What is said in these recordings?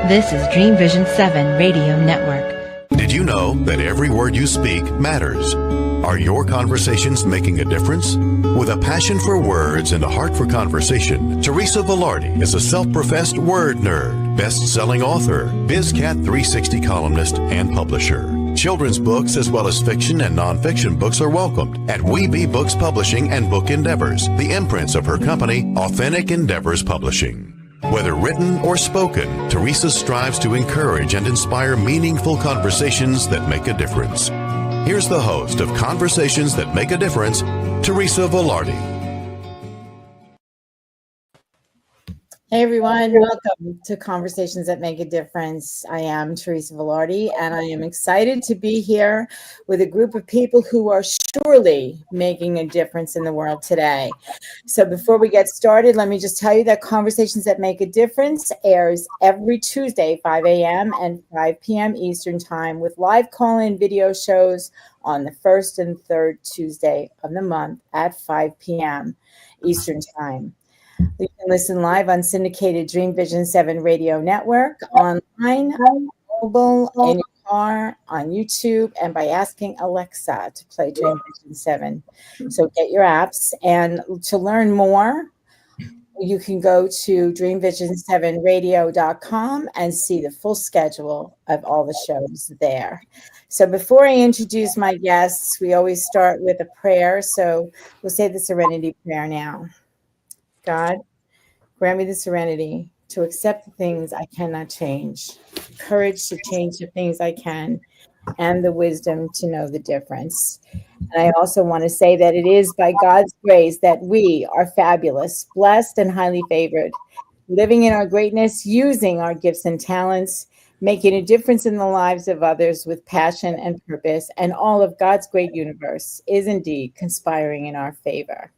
This is Dream Vision 7 Radio Network. Did you know that every word you speak matters? Are your conversations making a difference? With a passion for words and a heart for conversation, Teresa Velardi is a self-professed word nerd, best-selling author, BizCat 360 columnist, and publisher. Children's books as well as fiction and nonfiction books are welcomed at We Be Books Publishing and Book Endeavors, the imprints of her company, Authentic Endeavors Publishing. Whether written or spoken, Teresa strives to encourage and inspire meaningful conversations that make a difference. Here's the host of Conversations That Make a Difference, Teresa Velardi. Hey everyone, welcome to Conversations That Make a Difference. I am Teresa Velardi, and I am excited to be here with a group of people who are surely making a difference in the world today. So before we get started, let me just tell you that Conversations That Make a Difference airs every Tuesday, 5 a.m. and 5 p.m. Eastern Time, with live call-in video shows on the first and third Tuesday of the month at 5 p.m. Eastern Time. You can listen live on syndicated Dream Vision 7 Radio Network, online, mobile, in your car, on YouTube, and by asking Alexa to play Dream Vision 7. So get your apps. And to learn more, you can go to dreamvision7radio.com and see the full schedule of all the shows there. So before I introduce my guests, we always start with a prayer. So we'll say the Serenity Prayer now. God, grant me the serenity to accept the things I cannot change, courage to change the things I can, and the wisdom to know the difference. And I also want to say that it is by God's grace that we are fabulous, blessed, and highly favored, living in our greatness, using our gifts and talents, making a difference in the lives of others with passion and purpose, and all of God's great universe is indeed conspiring in our favor.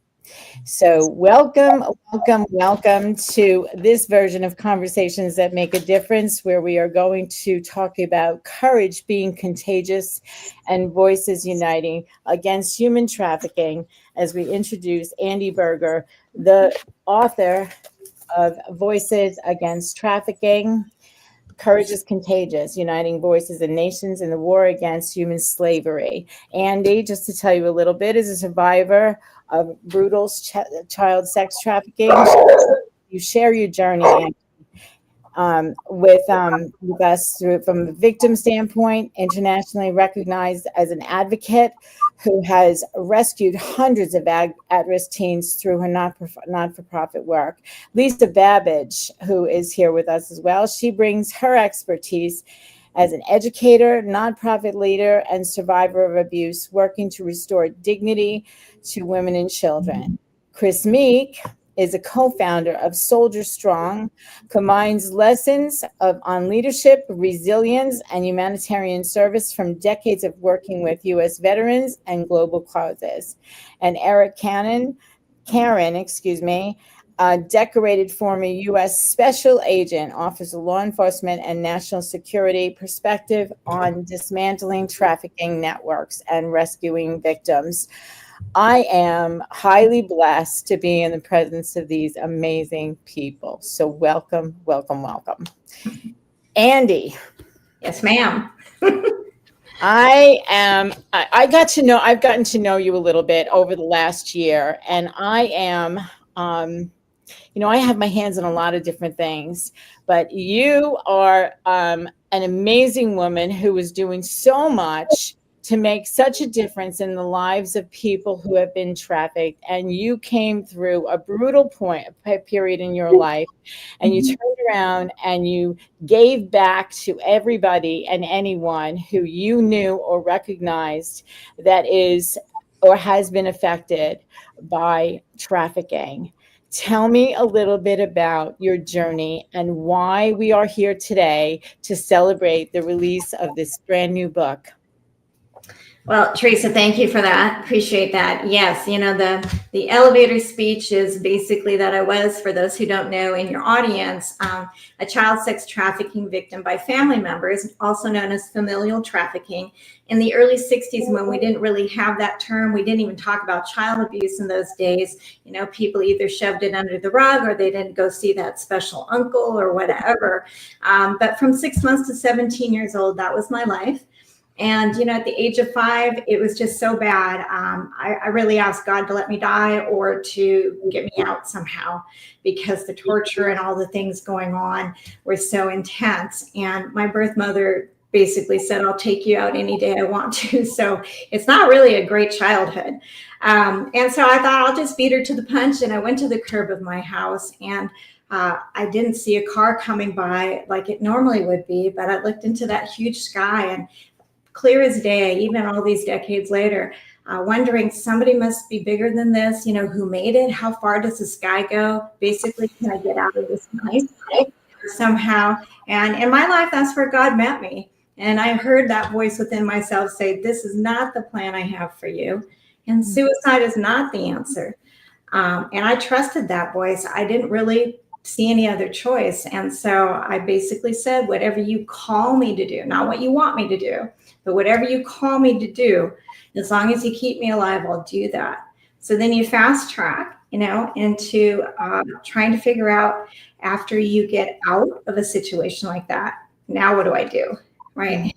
So welcome to this version of Conversations That Make a Difference, where we are going to talk about courage being contagious and voices uniting against human trafficking, as we introduce Andi Buerger, the author of Voices Against Trafficking. Courage is Contagious, Uniting Voices and Nations in the War Against Human Slavery. Andi, just to tell you a little bit, is a survivor of brutal child sex trafficking. You share your journey with us from the victim standpoint, internationally recognized as an advocate who has rescued hundreds of at-risk teens through her not-for-profit work. Lisa Babbage, who is here with us as well, she brings her expertise as an educator, nonprofit leader, and survivor of abuse, working to restore dignity to women and children. Meek is a co-founder of SoldierStrong, combines lessons on leadership, resilience, and humanitarian service from decades of working with U.S. veterans and global causes. And Eric Caron, a decorated former U.S. Special Agent, Office of Law Enforcement and National Security, perspective on dismantling trafficking networks and rescuing victims. I am highly blessed to be in the presence of these amazing people. So welcome. Andi. Yes, ma'am. I've gotten to know you a little bit over the last year, and I am, I have my hands on a lot of different things, but you are an amazing woman who is doing so much to make such a difference in the lives of people who have been trafficked. And you came through a brutal period in your life, and you turned around and you gave back to everybody and anyone who you knew or recognized that is or has been affected by trafficking. Tell me a little bit about your journey and why we are here today to celebrate the release of this brand new book. Well, Teresa, thank you for that. Appreciate that. Yes, the elevator speech is basically that I was, for those who don't know in your audience, a child sex trafficking victim by family members, also known as familial trafficking. In the early 60s, when we didn't really have that term, we didn't even talk about child abuse in those days. People either shoved it under the rug or they didn't go see that special uncle or whatever. But from 6 months to 17 years old, that was my life. And, at the age of 5, it was just so bad. I really asked God to let me die or to get me out somehow, because the torture and all the things going on were so intense. And my birth mother basically said, I'll take you out any day I want to. So it's not really a great childhood. And so I thought I'll just beat her to the punch. And I went to the curb of my house, and I didn't see a car coming by like it normally would be, but I looked into that huge sky, and clear as day, even all these decades later, wondering, somebody must be bigger than this, who made it? How far does the sky go? Basically, can I get out of this place somehow? And in my life, that's where God met me. And I heard that voice within myself say, this is not the plan I have for you. And suicide is not the answer. And I trusted that voice. I didn't really see any other choice. And so I basically said, whatever you call me to do, not what you want me to do, but whatever you call me to do, as long as you keep me alive, I'll do that. So then you fast track, into trying to figure out, after you get out of a situation like that, now what do I do, right?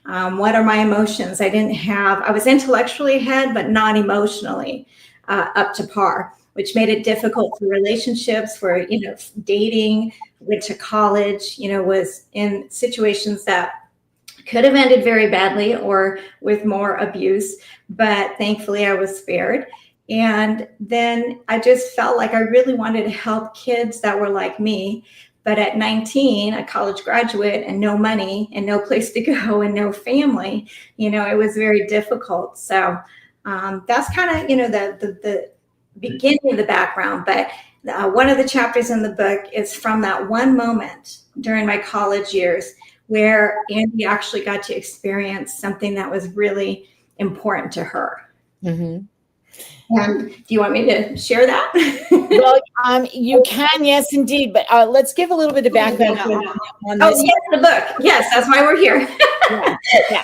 What are my emotions? I was intellectually ahead, but not emotionally up to par, which made it difficult for relationships, for, dating, went to college, was in situations that could have ended very badly or with more abuse, but thankfully I was spared. And then I just felt like I really wanted to help kids that were like me. But at 19, a college graduate and no money and no place to go and no family, it was very difficult. So that's kind of, the beginning of the background. But one of the chapters in the book is from that one moment during my college years where Andi actually got to experience something that was really important to her. Mm-hmm. And do you want me to share that? Well, you can, yes, indeed. But let's give a little bit of background on this. Oh, yes, the book. Yes, that's why we're here. Yeah.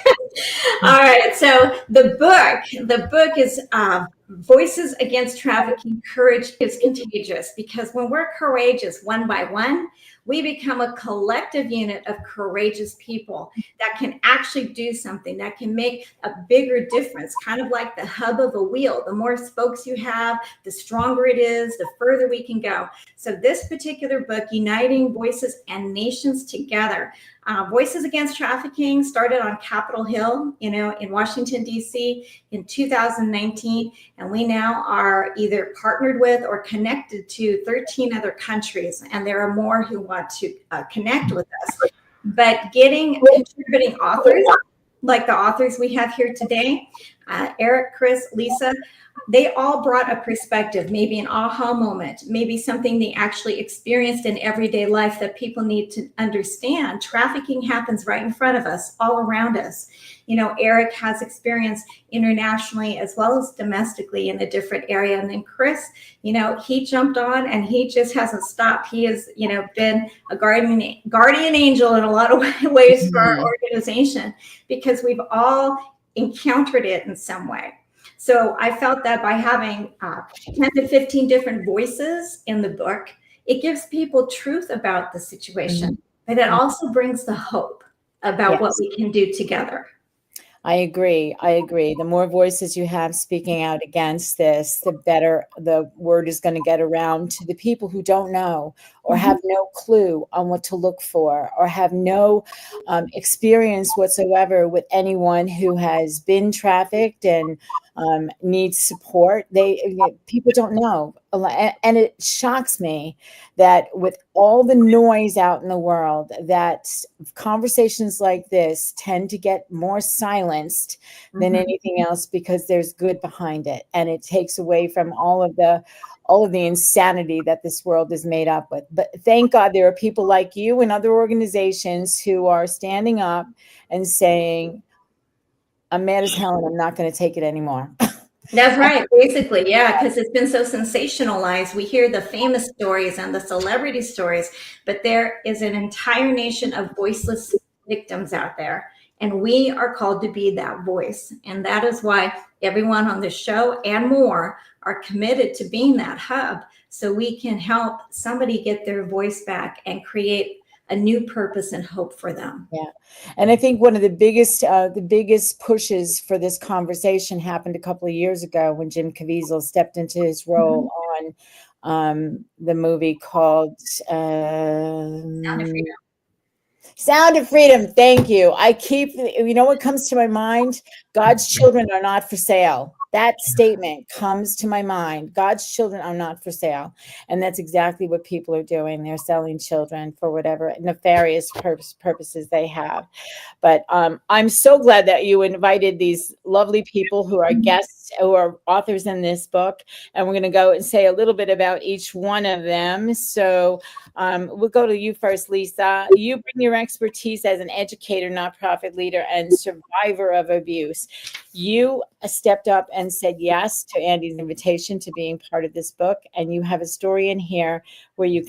All right. So the book is Voices Against Trafficking, Courage is Contagious. Because when we're courageous one by one, we become a collective unit of courageous people that can actually do something, that can make a bigger difference, kind of like the hub of a wheel. The more spokes you have, the stronger it is, the further we can go. So this particular book, Uniting Voices and Nations Together, Voices Against Trafficking, started on Capitol Hill, in Washington, D.C. in 2019. And we now are either partnered with or connected to 13 other countries. And there are more who want to connect with us. But getting contributing authors, like the authors we have here today, Eric, Chris, Lisa, they all brought a perspective, maybe an aha moment, maybe something they actually experienced in everyday life that people need to understand. Trafficking happens right in front of us, all around us. Eric has experience internationally as well as domestically in a different area. And then Chris, he jumped on and he just hasn't stopped. He has, been a guardian angel in a lot of ways for our organization, because we've all encountered it in some way. So I felt that by having 10 to 15 different voices in the book, it gives people truth about the situation, but it also brings the hope about what we can do together. I agree. The more voices you have speaking out against this, the better the word is going to get around to the people who don't know or have no clue on what to look for or have no experience whatsoever with anyone who has been trafficked and needs support. People don't know. And it shocks me that with all the noise out in the world, that conversations like this tend to get more silenced than anything else, because there's good behind it. And it takes away from all of the insanity that this world is made up with. But thank God there are people like you and other organizations who are standing up and saying, I'm mad as hell and I'm not going to take it anymore. That's right. Basically, yeah, because it's been so sensationalized. We hear the famous stories and the celebrity stories, but there is an entire nation of voiceless victims out there. And we are called to be that voice. And that is why everyone on this show and more are committed to being that hub so we can help somebody get their voice back and create a new purpose and hope for them. Yeah. And I think one of the biggest pushes for this conversation happened a couple of years ago when Jim Caviezel stepped into his role on the movie called Sound of Freedom. Thank you. You know what comes to my mind? God's children are not for sale. That statement comes to my mind. God's children are not for sale. And that's exactly what people are doing. They're selling children for whatever nefarious purposes they have. But I'm so glad that you invited these lovely people who are guests, who are authors in this book. And we're going to go and say a little bit about each one of them. So we'll go to you first, Lisa. You bring your expertise as an educator, nonprofit leader, and survivor of abuse. You stepped up and said yes to Andi's invitation to being part of this book. And you have a story in here where you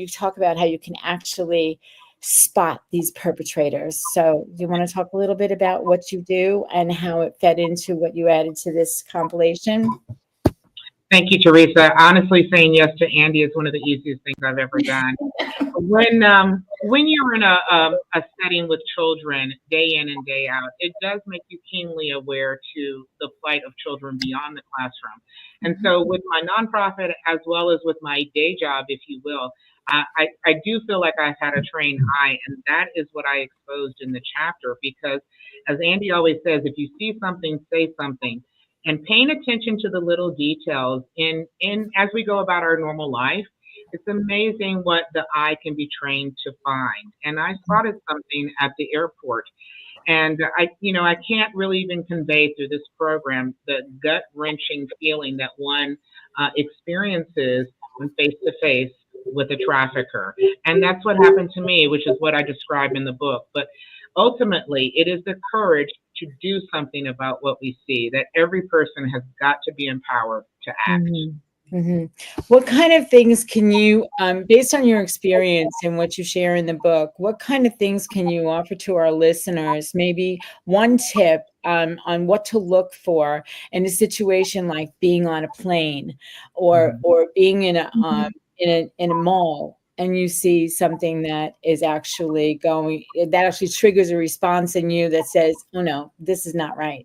talk about how you can actually spot these perpetrators. So do you want to talk a little bit about what you do and how it fed into what you added to this compilation? Thank you, Teresa. Honestly, saying yes to Andi is one of the easiest things I've ever done. When you're in a setting with children day in and day out, it does make you keenly aware to the plight of children beyond the classroom. And so with my nonprofit, as well as with my day job, if you will, I do feel like I've had a trained eye, and that is what I exposed in the chapter, because as Andi always says, if you see something, say something. And paying attention to the little details in as we go about our normal life, it's amazing what the eye can be trained to find. And I spotted something at the airport, and I can't really even convey through this program the gut-wrenching feeling that one experiences when face to face with a trafficker. And that's what happened to me, which is what I describe in the book. But ultimately, it is the courage to do something about what we see, that every person has got to be empowered to act. Mm-hmm. What kind of things can you, based on your experience and what you share in the book, what kind of things can you offer to our listeners? Maybe one tip on what to look for in a situation like being on a plane or being in a mall, and you see something that is actually that actually triggers a response in you that says, oh no, this is not right.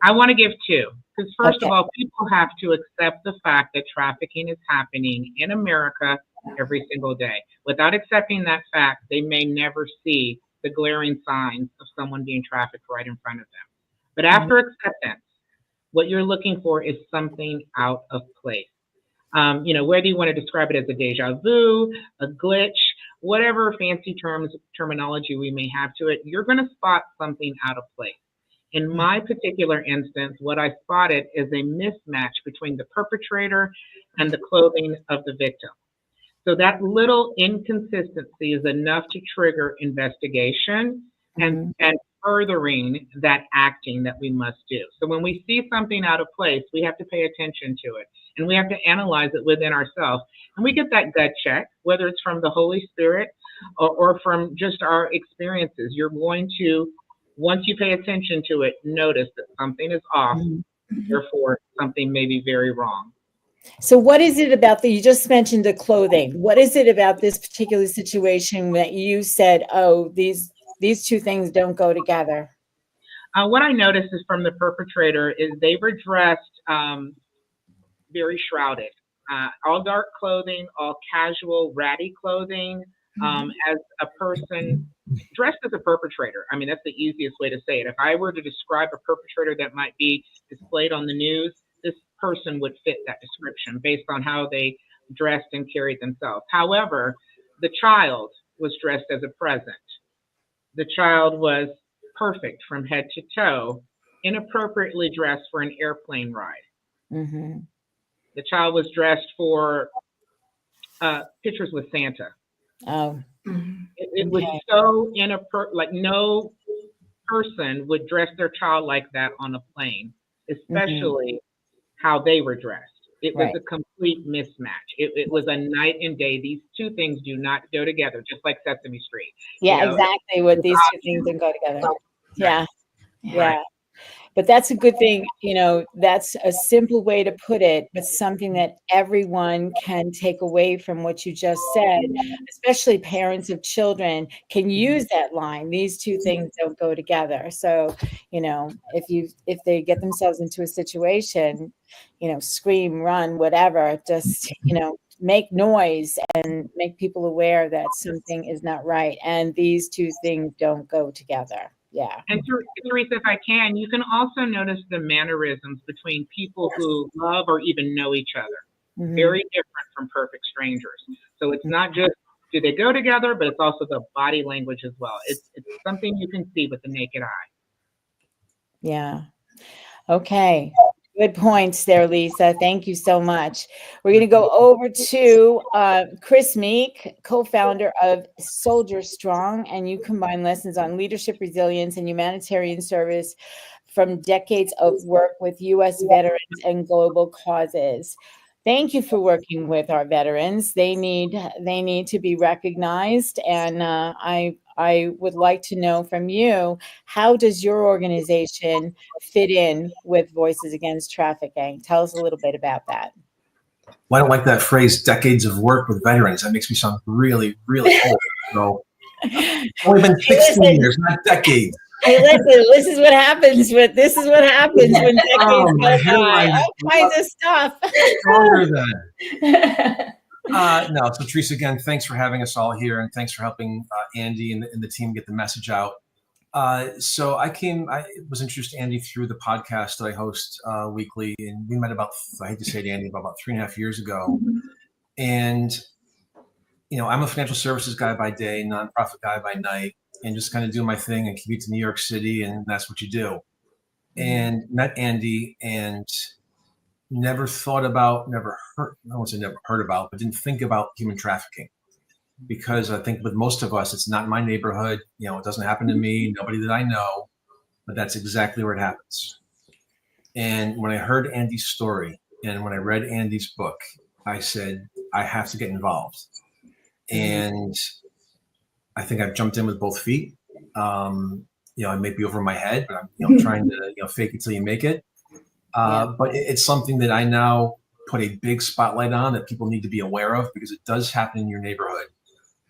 I want to give two. Because first of all, people have to accept the fact that trafficking is happening in America every single day. Without accepting that fact, they may never see the glaring signs of someone being trafficked right in front of them. But after acceptance, what you're looking for is something out of place. Whether you want to describe it as a deja vu, a glitch, whatever fancy terminology we may have to it, you're going to spot something out of place. In my particular instance, what I spotted is a mismatch between the perpetrator and the clothing of the victim. So that little inconsistency is enough to trigger investigation and furthering that acting that we must do. So when we see something out of place, we have to pay attention to it, and we have to analyze it within ourselves. And we get that gut check, whether it's from the Holy Spirit or from just our experiences. You're going to, once you pay attention to it, notice that something is off. Therefore, something may be very wrong. So what is it about you just mentioned the clothing. What is it about this particular situation that you said, oh, these two things don't go together? What I noticed is from the perpetrator is they were dressed very shrouded. All dark clothing, all casual, ratty clothing, as a person dressed as a perpetrator. I mean, that's the easiest way to say it. If I were to describe a perpetrator that might be displayed on the news, this person would fit that description based on how they dressed and carried themselves. However, the child was dressed as a present. The child was perfect from head to toe, inappropriately dressed for an airplane ride. Mm-hmm. The child was dressed for pictures with Santa. Oh, It was so inappropriate, like no person would dress their child like that on a plane, especially how they were dressed. It was a complete mismatch. It was a night and day. These two things do not go together, just like Sesame Street. Yeah, exactly. What these two things don't go together. Yeah. Right. But that's a good thing. That's a simple way to put it, but something that everyone can take away from what you just said, especially parents of children can use that line. These two things don't go together. So, if they get themselves into a situation, scream, run, whatever, just, make noise and make people aware that something is not right. And these two things don't go together. Yeah. And Teresa, if I can, you can also notice the mannerisms between people who love or even know each other. Very different from perfect strangers. So it's not just do they go together, but it's also the body language as well. It's something you can see with the naked eye. Yeah. Okay. Good points there, Lisa. Thank you so much. We're going to go over to Chris Meek, co-founder of SoldierStrong, and you combine lessons on leadership, resilience, and humanitarian service from decades of work with U.S. veterans and global causes. Thank you for working with our veterans. They need to be recognized, and I would like to know from you, how does your organization fit in with Voices Against Trafficking? Tell us a little bit about that. Well, I don't like that phrase, decades of work with veterans. That makes me sound really, really old. So, it's only been 16 years, not decades. Hey, listen, this is what happens when decades go by. All kinds of stuff. Stronger than. No, so Teresa, again, thanks for having us all here, and thanks for helping Andy and the team get the message out. So I was introduced to Andy through the podcast that I host weekly, and we met I hate to say it, Andy, about 3.5 years ago. And, I'm a financial services guy by day, nonprofit guy by night, and just kind of do my thing and commute to New York City, and that's what you do. And met Andy and never heard about, but didn't think about human trafficking, because I think with most of us, it's not in my neighborhood. It doesn't happen to me, nobody that I know, but that's exactly where it happens. And when I heard Andy's story and when I read Andy's book, I said, I have to get involved. And I think I've jumped in with both feet. I may be over my head, but I'm trying to fake it till you make it. But it's something that I now put a big spotlight on that people need to be aware of, because it does happen in your neighborhood.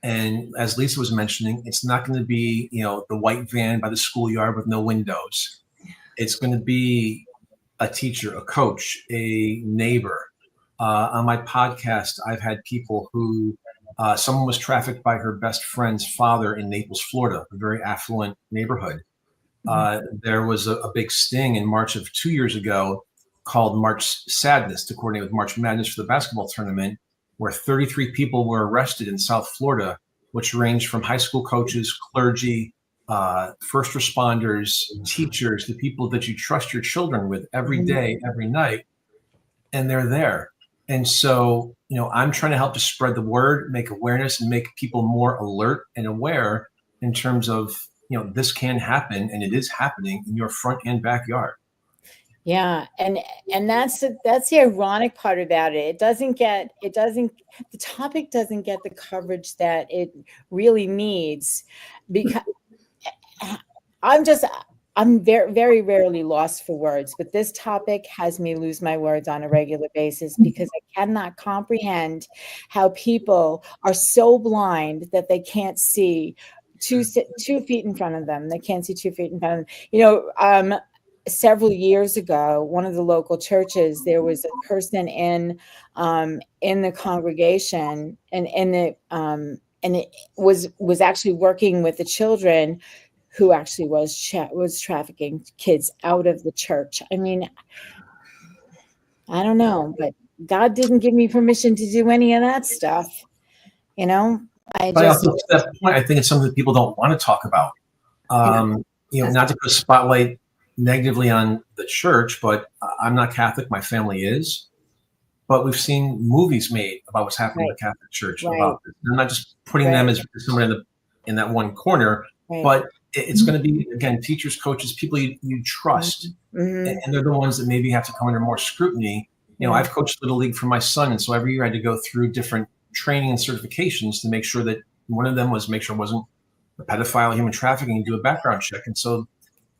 And as Lisa was mentioning, it's not going to be, the white van by the schoolyard with no windows. It's going to be a teacher, a coach, a neighbor. On my podcast, I've had people who, someone was trafficked by her best friend's father in Naples, Florida, a very affluent neighborhood. There was a big sting in March of 2 years ago called March Sadness, to coordinate with March Madness for the basketball tournament, where 33 people were arrested in South Florida, which ranged from high school coaches, clergy, first responders, teachers, the people that you trust your children with every day, every night, and they're there. And so, I'm trying to help to spread the word, make awareness, and make people more alert and aware in terms of, this can happen, and it is happening in your front and backyard. Yeah, and that's the ironic part about it. The topic doesn't get the coverage that it really needs, because I'm very, very rarely lost for words, but this topic has me lose my words on a regular basis, because I cannot comprehend how people are so blind that they can't see 2 feet in front of them. They can't see 2 feet in front of them. Several years ago, one of the local churches, there was a person in the congregation, and it was actually working with the children, who actually was trafficking kids out of the church. I mean, I don't know, but God didn't give me permission to do any of that stuff. I to that point, I think it's something that people don't want to talk about. Not to put a spotlight negatively on the church, but I'm not Catholic. My family is. But we've seen movies made about what's happening in the Catholic Church about this. I'm not just putting them as someone in that one corner, but it's going to be, again, teachers, coaches, people you trust, and they're the ones that maybe have to come under more scrutiny. I've coached Little League for my son, and so every year I had to go through different training and certifications to make sure that one of them was make sure it wasn't a pedophile, human trafficking, and do a background check. And so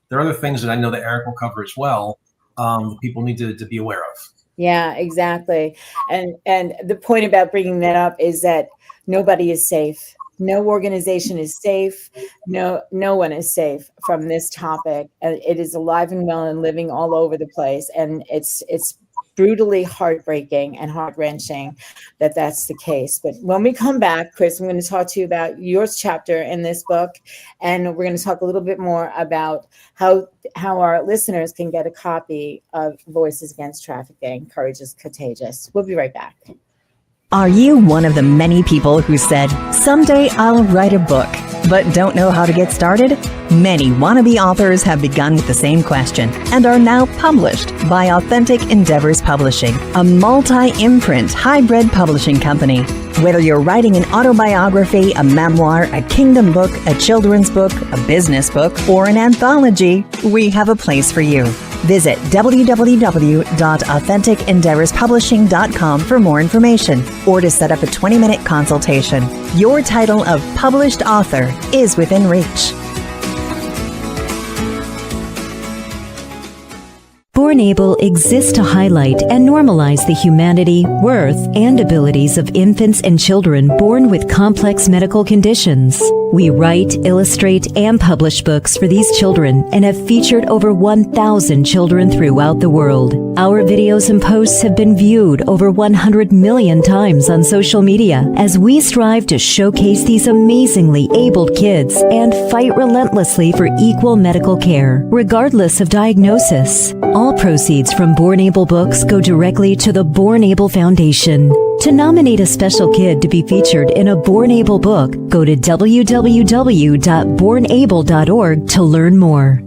there are other things that I know that Eric will cover as well, that people need to be aware of. Yeah, exactly. And the point about bringing that up is that nobody is safe. No organization is safe. No one is safe from this topic. And it is alive and well and living all over the place. And it's brutally heartbreaking and heart-wrenching that that's the case. But when we come back, Chris, I'm going to talk to you about your chapter in this book, and we're going to talk a little bit more about how our listeners can get a copy of Voices Against Trafficking, Contagious. We'll be right back. Are you one of the many people who said, someday I'll write a book, but don't know how to get started? Many wannabe authors have begun with the same question and are now published by Authentic Endeavors Publishing, a multi-imprint hybrid publishing company. Whether you're writing an autobiography, a memoir, a kingdom book, a children's book, a business book, or an anthology, we have a place for you. Visit www.AuthenticEndeavorsPublishing.com for more information or to set up a 20-minute consultation. Your title of published author is within reach. Born Able exists to highlight and normalize the humanity, worth, and abilities of infants and children born with complex medical conditions. We write, illustrate, and publish books for these children and have featured over 1,000 children throughout the world. Our videos and posts have been viewed over 100 million times on social media as we strive to showcase these amazingly abled kids and fight relentlessly for equal medical care, regardless of diagnosis. All proceeds from Born Able books go directly to the Born Able Foundation. To nominate a special kid to be featured in a Born Able book, go to www.bornable.org to learn more.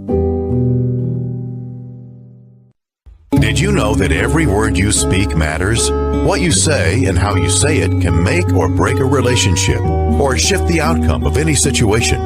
Did you know that every word you speak matters? What you say and how you say it can make or break a relationship or shift the outcome of any situation.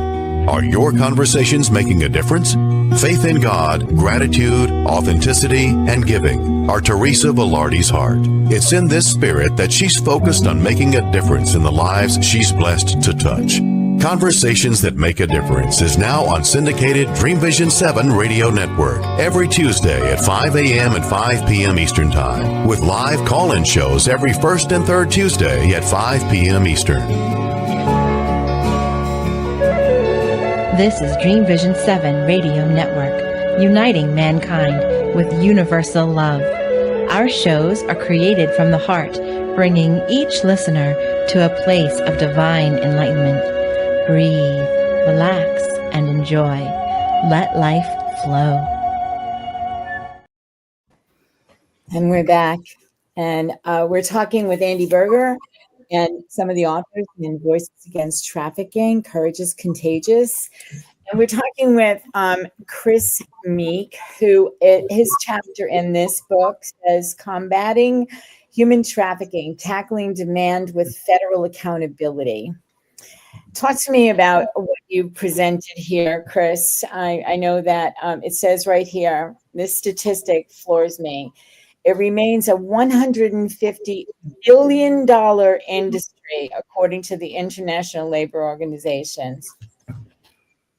Are your conversations making a difference? Faith in God, gratitude, authenticity, and giving are Teresa Velardi's heart. It's in this spirit that she's focused on making a difference in the lives she's blessed to touch. Conversations That Make a Difference is now on syndicated Dream Vision 7 radio network every Tuesday at 5 a.m. and 5 p.m. Eastern Time, with live call-in shows every first and third Tuesday at 5 p.m. Eastern. This is Dream Vision 7 Radio Network, uniting mankind with universal love. Our shows are created from the heart, bringing each listener to a place of divine enlightenment. Breathe, relax, and enjoy. Let life flow. And we're back. And we're talking with Andi Buerger and some of the authors in Voices Against Trafficking, Courage is Contagious. And we're talking with Chris Meek, who his chapter in this book says, Combating Human Trafficking, Tackling Demand with Federal Accountability. Talk to me about what you presented here, Chris. I know that it says right here, this statistic floors me. It remains a $150 billion industry, according to the International Labor Organizations.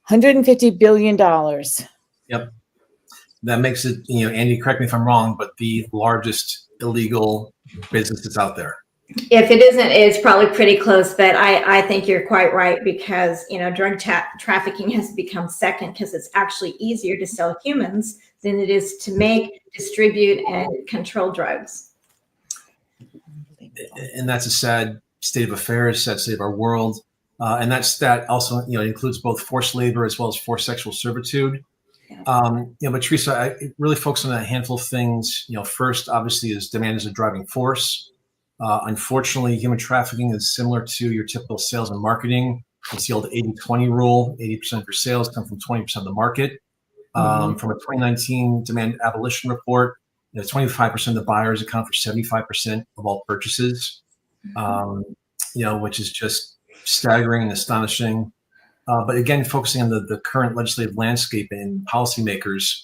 $150 billion. Yep. That makes it, Andi, correct me if I'm wrong, but the largest illegal business that's out there. If it isn't, it's probably pretty close, but I think you're quite right because, drug trafficking has become second because it's actually easier to sell humans than it is to make, distribute, and control drugs. And that's a sad state of affairs, sad state of our world. And that also, includes both forced labor as well as forced sexual servitude. But Teresa, I really focus on a handful of things. First, obviously, is demand is a driving force. Unfortunately, human trafficking is similar to your typical sales and marketing. It's the old 80-20 rule. 80% of your sales come from 20% of the market. From a 2019 demand abolition report, 25% of the buyers account for 75% of all purchases, which is just staggering and astonishing. But again, focusing on the current legislative landscape and policymakers,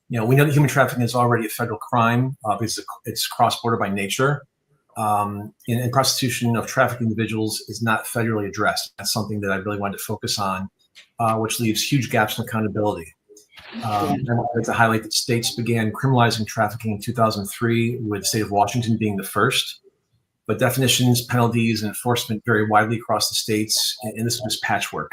we know that human trafficking is already a federal crime because it's cross-border by nature. And prostitution of trafficked individuals is not federally addressed. That's something that I really wanted to focus on, which leaves huge gaps in accountability. And I'd like to highlight that states began criminalizing trafficking in 2003, with the state of Washington being the first. But definitions, penalties, and enforcement vary widely across the states, and this is just patchwork.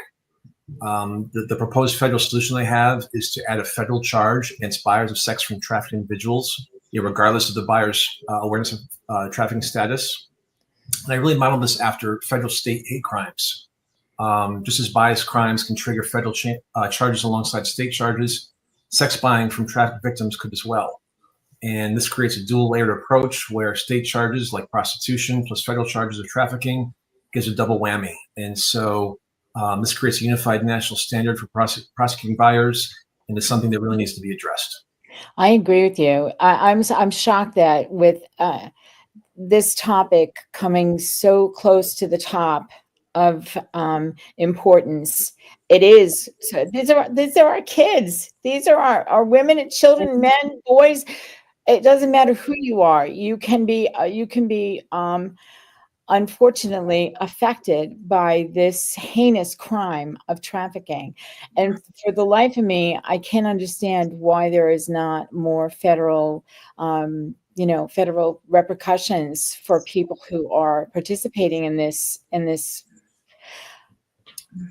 The proposed federal solution they have is to add a federal charge against buyers of sex from trafficked individuals, regardless of the buyer's awareness of trafficking status. And I really modeled this after federal state hate crimes. Just as bias crimes can trigger federal charges alongside state charges, sex buying from trafficked victims could as well. And this creates a dual layered approach where state charges like prostitution plus federal charges of trafficking gives a double whammy. And so this creates a unified national standard for prosecuting buyers, and it's something that really needs to be addressed. I agree with you. I'm shocked that with this topic coming so close to the top of importance, it is. So these are our kids. These are our women and children, men, boys. It doesn't matter who you are. You can be unfortunately affected by this heinous crime of trafficking. And for the life of me, I can't understand why there is not more federal federal repercussions for people who are participating in this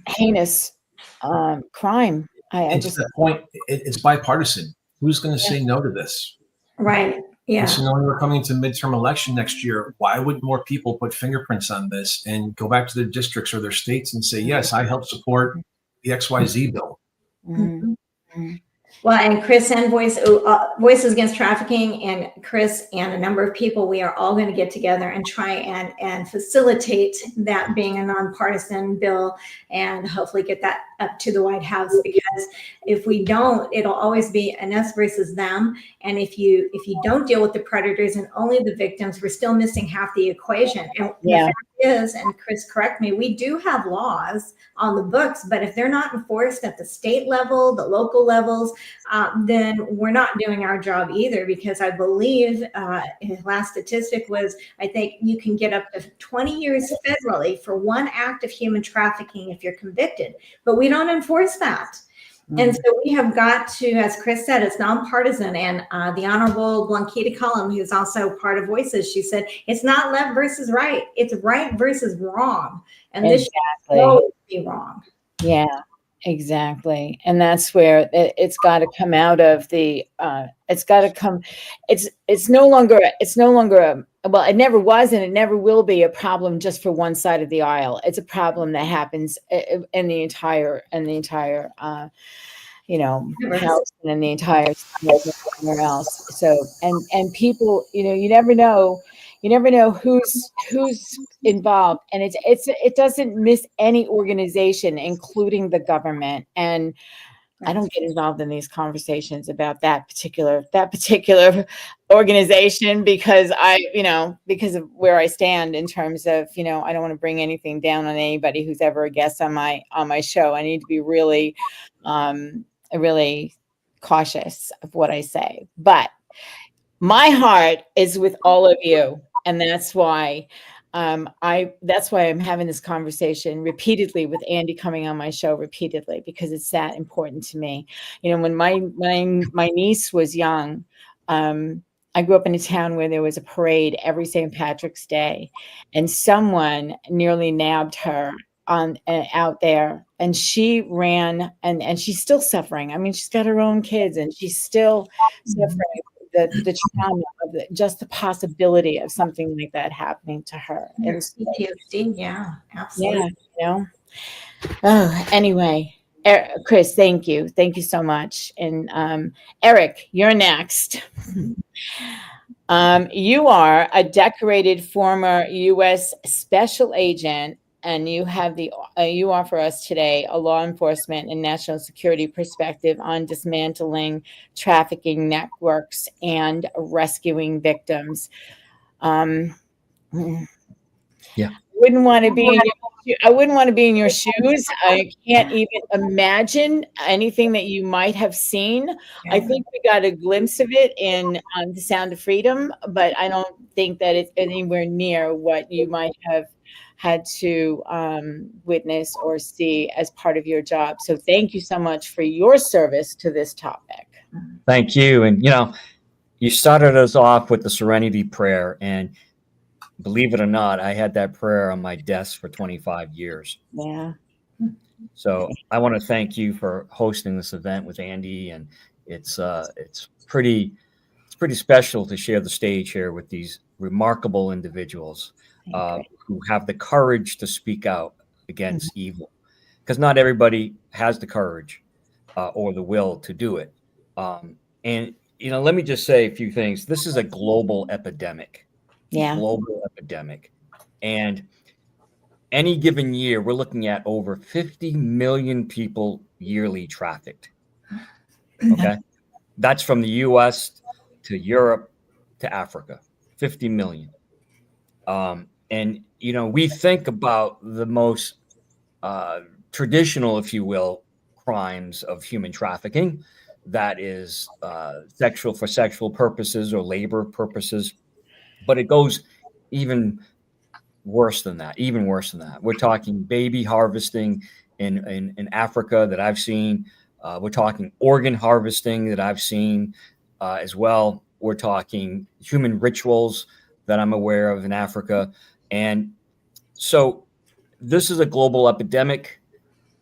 heinous crime. And to that point, it's bipartisan. Who's going to say no to this? Right. Yeah. And so knowing we're coming to midterm election next year, why would more people put fingerprints on this and go back to their districts or their states and say, yes, I help support the XYZ bill? Mm-hmm. Mm-hmm. Well, and Chris and Voices Against Trafficking, and Chris and a number of people, we are all going to get together and try and facilitate that being a nonpartisan bill, and hopefully get that up to the White House, because if we don't, it'll always be an us versus them. And if you don't deal with the predators and only the victims, we're still missing half the equation. And the fact is, and Chris, correct me, we do have laws on the books, but if they're not enforced at the state level, the local levels, then we're not doing our job either, because I believe his last statistic was, I think you can get up to 20 years federally for one act of human trafficking if you're convicted, but we don't enforce that. And so we have got to, as Chris said, it's nonpartisan. And the Honorable Blanquita Cullum, who's also part of Voices, she said, it's not left versus right. It's right versus wrong. And this should always be wrong. Yeah, exactly. And that's where it's got to come out of the, it's no longer, well, it never was, and it never will be a problem just for one side of the aisle. It's a problem that happens in the entire, house and in the entire somewhere else. So, and people, you never know who's involved, and it doesn't miss any organization, including the government. And I don't get involved in these conversations about that particular organization because because of where I stand in terms of, I don't want to bring anything down on anybody who's ever a guest on my show. I need to be really, really cautious of what I say, but my heart is with all of you. And that's why I'm having this conversation repeatedly with Andi, coming on my show repeatedly, because it's that important to me. When my niece was young, I grew up in a town where there was a parade every St. Patrick's Day, and someone nearly nabbed her out there, and she ran, and she's still suffering. I mean, she's got her own kids, and she's still suffering the trauma of just the possibility of something like that happening to her. And PTSD, yeah, absolutely. Yeah, Oh, anyway, Chris, thank you so much. And Eric, you're next. You are a decorated former U.S. special agent, and you have you offer us today a law enforcement and national security perspective on dismantling trafficking networks and rescuing victims. Yeah. Wouldn't want to be in your I wouldn't want to be in your shoes. I can't even imagine anything that you might have seen. I think we got a glimpse of it in The Sound of Freedom, but I don't think that it's anywhere near what you might have had to witness or see as part of your job. So thank you so much for your service to this topic. Thank you. And, you started us off with the Serenity Prayer, and believe it or not, I had that prayer on my desk for 25 years. Yeah. So I want to thank you for hosting this event with Andy, and it's pretty special to share the stage here with these remarkable individuals who have the courage to speak out against evil, because not everybody has the courage or the will to do it. And let me just say a few things. This is a global epidemic. Yeah. Global epidemic. And any given year, we're looking at over 50 million people yearly trafficked. Okay. That's from the US to Europe to Africa, 50 million. And, we think about the most traditional, if you will, crimes of human trafficking. That is for sexual purposes or labor purposes. But it goes even worse than that, We're talking baby harvesting in Africa that I've seen. We're talking organ harvesting that I've seen as well. We're talking human rituals that I'm aware of in Africa. And so this is a global epidemic.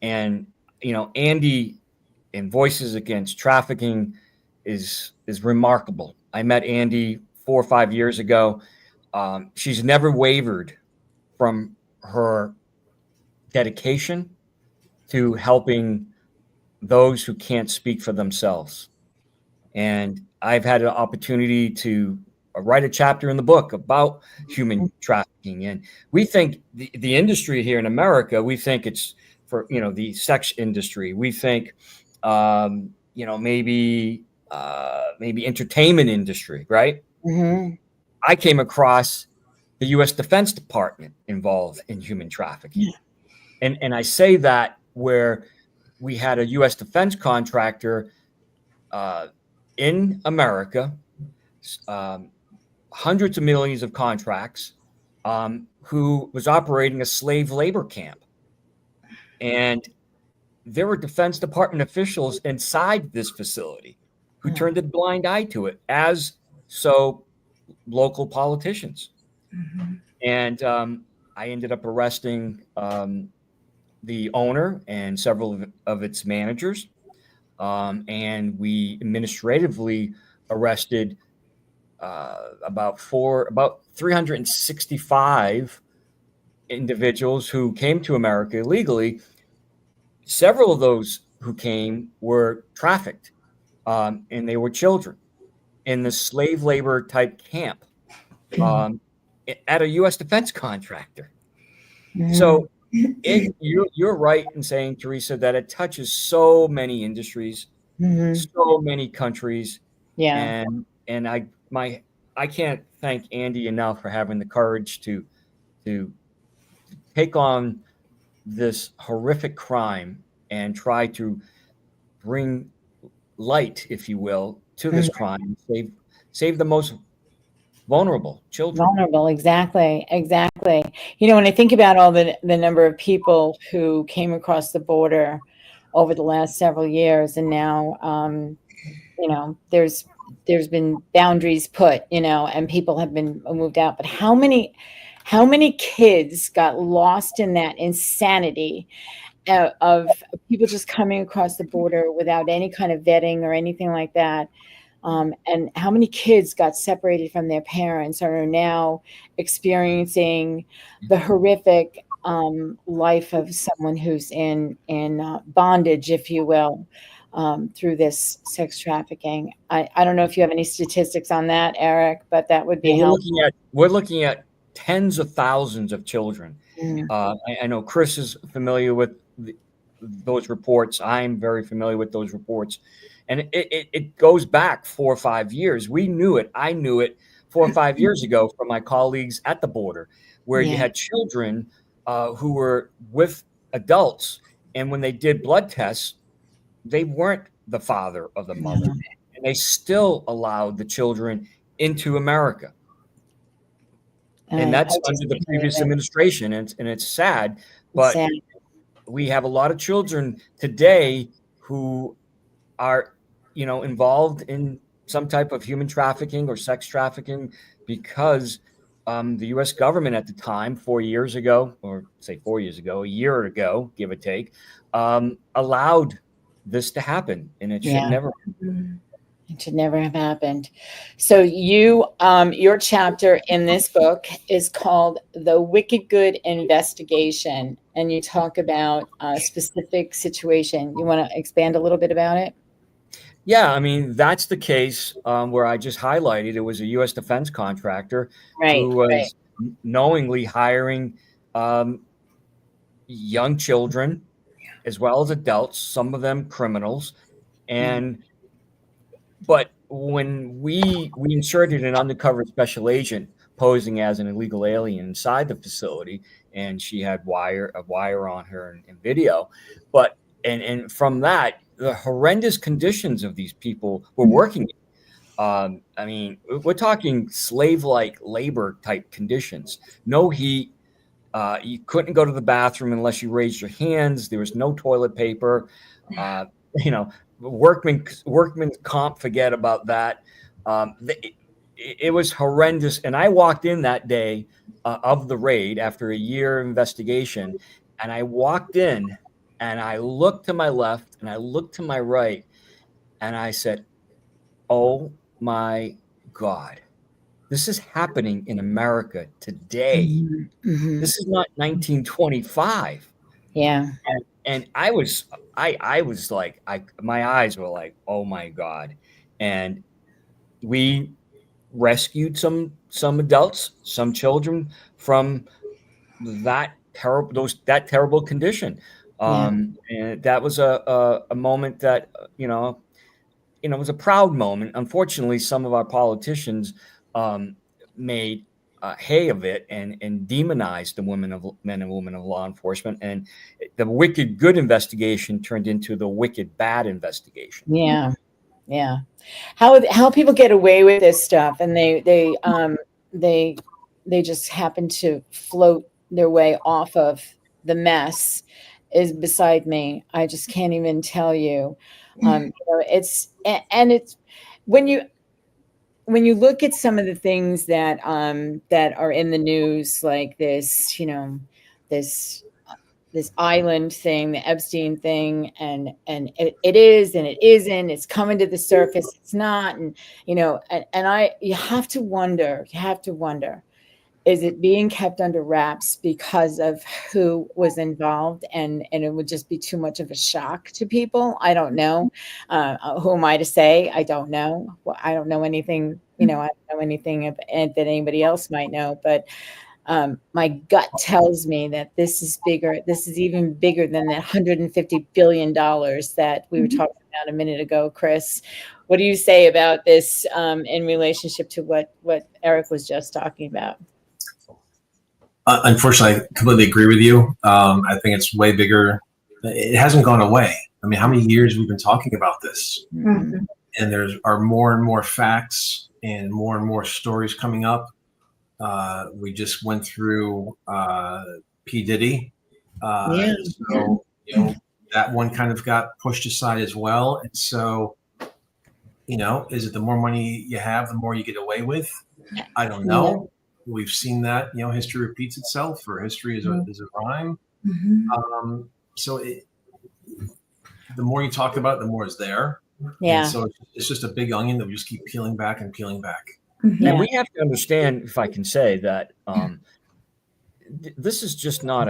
And, Andy in Voices Against Trafficking is remarkable. I met Andy 4 or 5 years ago. She's never wavered from her dedication to helping those who can't speak for themselves. And I've had an opportunity to write a chapter in the book about human trafficking. And we think the industry here in America, we think it's for, the sex industry. We think, maybe entertainment industry, right? Mm-hmm. I came across the U.S. Defense Department involved in human trafficking. And I say that where we had a U.S. defense contractor in America, hundreds of millions of contracts, who was operating a slave labor camp. And there were Defense Department officials inside this facility who turned a blind eye to it, as so local politicians. And I ended up arresting the owner and several of its managers. And we administratively arrested about 365 individuals who came to America illegally. Several of those who came were trafficked, and they were children in the slave labor type camp at a U.S. defense contractor. So you're right in saying, Teresa, that it touches so many industries, so many countries. Yeah. And I can't thank Andy enough for having the courage to take on this horrific crime and try to bring light, if you will, to this crime, save the most vulnerable children. Vulnerable, exactly. When I think about all the number of people who came across the border over the last several years, and now, there's been boundaries put, and people have been moved out. But how many kids got lost in that insanity of people just coming across the border without any kind of vetting or anything like that? And how many kids got separated from their parents and are now experiencing the horrific life of someone who's in bondage, if you will, through this sex trafficking. I don't know if you have any statistics on that, Eric, but that would be helpful. We're looking at tens of thousands of children. I know Chris is familiar with those reports. I'm very familiar with those reports. And it goes back 4 or 5 years. We knew it. I knew it 4 or 5 years ago from my colleagues at the border, where you had children who were with adults, and when they did blood tests, they weren't the father or the mother, and they still allowed the children into America. And that's under the previous administration, and it's sad, but we have a lot of children today who are, involved in some type of human trafficking or sex trafficking because the U.S. government at the time, 4 years ago, or say 4 years ago, a year ago, give or take, allowed this to happen, and it should never. It should never have happened. So your chapter in this book is called The Wicked Good Investigation, and you talk about a specific situation. You want to expand a little bit about it? Yeah, I mean, that's the case where I just highlighted. It was a U.S. defense contractor who was knowingly hiring young children as well as adults, some of them criminals, but when we inserted an undercover special agent posing as an illegal alien inside the facility, and she had a wire on her in video, but and from that, the horrendous conditions of these people were working. I mean, we're talking slave-like labor type conditions. No heat. You couldn't go to the bathroom unless you raised your hands. There was no toilet paper. Workman's comp, forget about that. It was horrendous. And I walked in that day of the raid after a year investigation, and I walked in and I looked to my left and I looked to my right, and I said, oh my God, this is happening in America today. Mm-hmm. This is not 1925. Yeah. And I was like, my eyes were like, oh my God. And we rescued some adults, some children from that terrible condition. And that was a moment that, it was a proud moment. Unfortunately, some of our politicians made hay of it and demonized the men and women of law enforcement, and the wicked good investigation turned into the wicked bad investigation. Yeah. How people get away with this stuff, and they just happen to float their way off of the mess, is beside me. I just can't even tell you. It's when you look at some of the things that are in the news, like this, this island thing, the Epstein thing, and it is and it isn't. It's coming to the surface. It's not, and you have to wonder. Is it being kept under wraps because of who was involved, and it would just be too much of a shock to people? I don't know. Who am I to say? I don't know. Well, I don't know anything. I don't know anything that anybody else might know. But my gut tells me that this is bigger. This is even bigger than that $150 billion that we were talking about a minute ago, Chris. What do you say about this in relationship to what Eric was just talking about? Unfortunately, I completely agree with you. I think it's way bigger. It hasn't gone away. I mean, how many years we've been talking about this? Mm-hmm. And there are more and more facts and more stories coming up. We just went through P. Diddy. So, that one kind of got pushed aside as well. And so, is it the more money you have, the more you get away with? I don't know. We've seen that, history repeats itself, or history is a rhyme. Mm-hmm. So the more you talk about it, the more is there. Yeah. And so it's just a big onion that we just keep peeling back and peeling back. Mm-hmm. And we have to understand, if I can say that, this is just not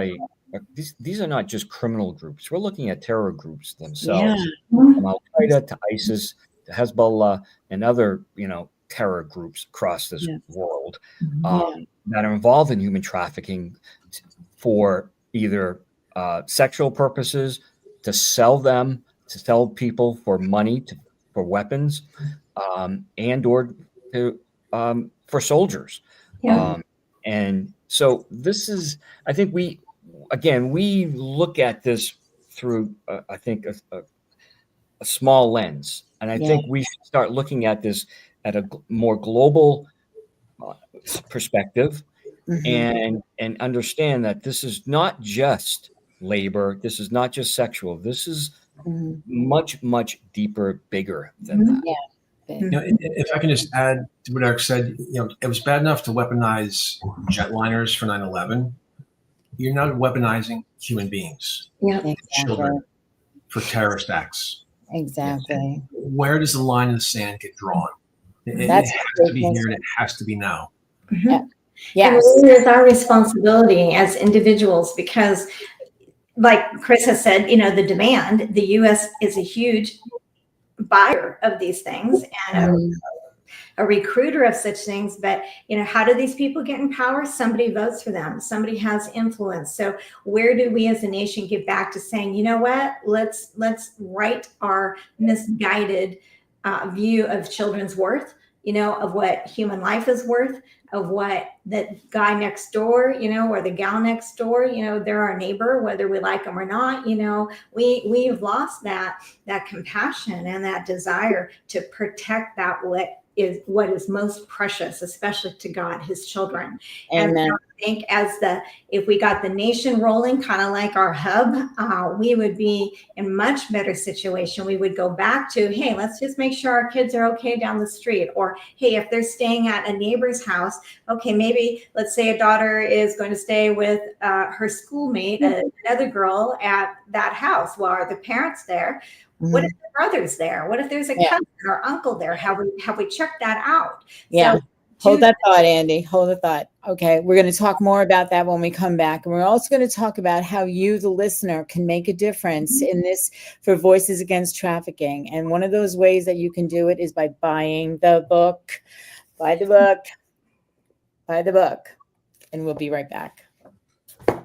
these are not just criminal groups. We're looking at terror groups themselves, from Al Qaeda to ISIS to Hezbollah and other, terror groups across this world that are involved in human trafficking for either sexual purposes, to sell people for money, for weapons, and or for soldiers. And so this is, I think again, we look at this through, I think, a small lens. And I think we should start looking at this at a more global perspective, and understand that this is not just labor. This is not just sexual. This is much, much deeper, bigger than that. You know, if I can just add to what Eric said, you know, it was bad enough to weaponize jetliners for 9/11. You're now weaponizing human beings, children, for terrorist acts. Exactly. Where does the line in the sand get drawn? It has to be here, and it has to be now. Yes. And it is our responsibility as individuals, because like Chris has said, you know, the demand, the U.S. is a huge buyer of these things and a recruiter of such things. But, you know, how do these people get in power? Somebody votes for them. Somebody has influence. So where do we as a nation get back to saying, you know what, let's right our misguided view of children's worth, you know, of what human life is worth, of what that guy next door, you know, or the gal next door, you know, they're our neighbor, whether we like them or not. You know, we've lost that compassion and that desire to protect that what is most precious, especially to God, his children. Amen. And I think if we got the nation rolling, kind of like our hub, we would be in much better situation. We would go back to, hey, let's just make sure our kids are okay down the street. Or, hey, if they're staying at a neighbor's house, okay, maybe let's say a daughter is going to stay with her schoolmate, another girl at that house. Well, are the parents there? What if the brother's there? What if there's a cousin or uncle there? Have we checked that out? Yeah. So, hold that thought, Andy. Hold the thought. Okay. We're going to talk more about that when we come back. And we're also going to talk about how you, the listener, can make a difference in this for Voices Against Trafficking. And one of those ways that you can do it is by buying the book. Buy the book. Buy the book. And we'll be right back.